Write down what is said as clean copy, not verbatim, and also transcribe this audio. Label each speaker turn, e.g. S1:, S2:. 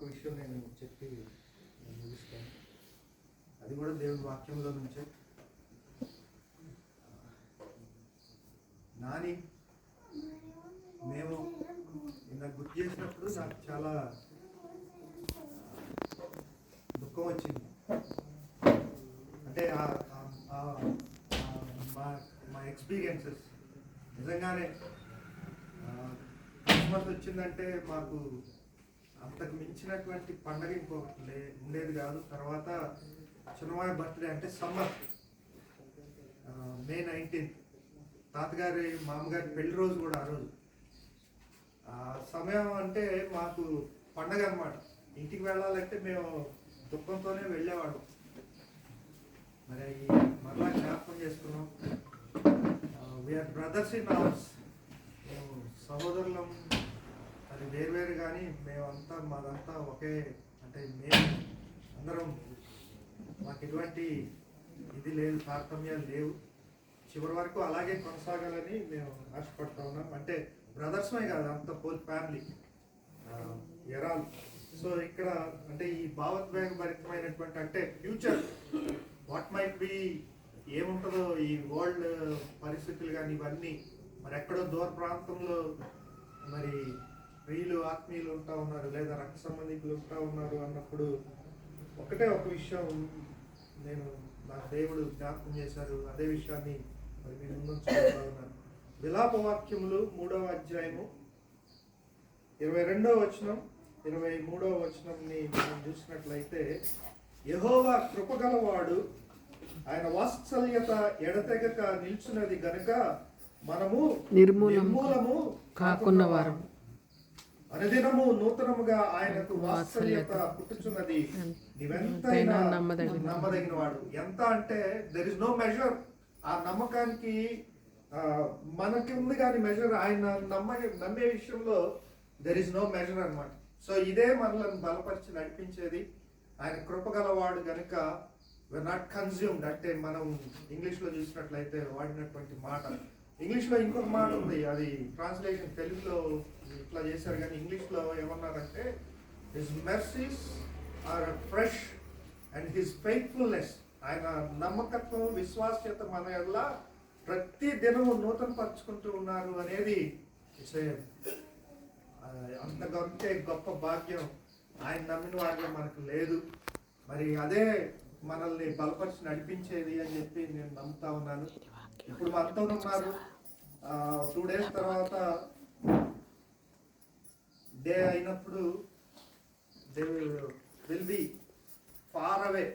S1: విషయం నేను చెప్పి ముగిస్తాను. అది కూడా దేవుని వాక్యంలో నుంచే. నాని మేము నాకు గుర్తు చేసినప్పుడు నాకు చాలా దుఃఖం వచ్చింది. అంటే మా ఎక్స్పీరియన్సెస్ నిజంగానే క్రిస్మస్ వచ్చిందంటే మాకు అంతకు మించినటువంటి పండగ ఇంకొకటి ఉండేది కాదు. తర్వాత చిన్నమాయ బర్త్డే అంటే సమ్మర్, May 19th తాతగారి మామగారి పెళ్లి రోజు కూడా ఆ రోజు. ఆ సమయం అంటే మాకు పండగ అన్నమాట. ఇంటికి వెళ్ళాలంటే మేము దుఃఖంతోనే వెళ్ళేవాడు. మరి మరలా జ్ఞాపకం చేసుకున్నాం. వీఆర్ బ్రదర్స్ ఇన్ హౌస్, మేము సహోదరులం. అది వేరు కానీ మేమంతా మాదంతా ఒకే. అంటే మేము అందరం మాకు ఎటువంటి ఇది లేదు, తారతమ్యాలు లేవు. చివరి వరకు అలాగే కొనసాగాలని మేము ఆశపడతా ఉన్నాం. అంటే బ్రదర్స్మే కాదు, అంత హోల్ ఫ్యామిలీ ఎరాల్. సో ఇక్కడ అంటే ఈ భావోద్వేగభరితమైనటువంటి అంటే ఫ్యూచర్ వాట్ మైట్ బి ఏముంటుందో ఈ వరల్డ్ పరిస్థితులు కానీ ఇవన్నీ మరి ఎక్కడో దూర ప్రాంతంలో మరి ప్రియులు ఆత్మీయులు ఉంటా ఉన్నారు, లేదా రక్త సంబంధికులు ఉంటా ఉన్నారు అన్నప్పుడు ఒకటే ఒక విషయం నేను నా దేవుడు జ్ఞాపకం చేశారు. అదే విషయాన్ని మరి మీ ముందు ఉన్నాను. విలాప వాక్యములు 3వ అధ్యాయము 22వ వచనం 23వ వచనంని మనం చూసినట్లయితే, యెహోవా కృపగలవాడు, ఆయన వాత్సల్యత ఎడతెగక నిల్చున్నది గనుక మనము నిర్మూలము కాకున్నవారు. అనుదినము నూతనముగా ఆయనకు వాత్సల్యత పుట్టుచున్నది. నీవెంతైనా నమ్మదగిన వాడు. ఎంత అంటే దెర్ ఇస్ నో మెజర్. ఆ నమ్మకానికి మనకి ఉంది కానీ మెజర్ ఆయన నమ్మే విషయంలో దెర్ ఇస్ నో మెజర్ అన్నమాట. సో ఇదే మనల్ని బలపరిచి నడిపించేది. ఆయన కృపగలవాడు గనుక we're not consumed. అంటే మనం ఇంగ్లీష్లో చూసినట్లయితే వాడినటువంటి మాట, ఇంగ్లీష్లో ఇంకొక మాట ఉంది, అది ట్రాన్స్లేషన్ తెలుగులో ఇట్లా చేశారు కానీ ఇంగ్లీష్లో ఏమన్నారంటే his mercies are fresh and his faithfulness. ఆయన నమ్మకత్వం విశ్వాస్యత మన వల్ల ప్రతి దినము నూతన పరుచుకుంటూ ఉన్నారు అనేది అంతకంటే గొప్ప భాగ్యం ఆయన నమ్మిన వారిలో మనకు లేదు. మరి అదే మనల్ని బలపరిచి నడిపించేది అని చెప్పి నేను నమ్ముతా ఉన్నాను. ఇప్పుడు మనతో ఉన్నారు. 2 days తర్వాత డే అయినప్పుడు they will be far away.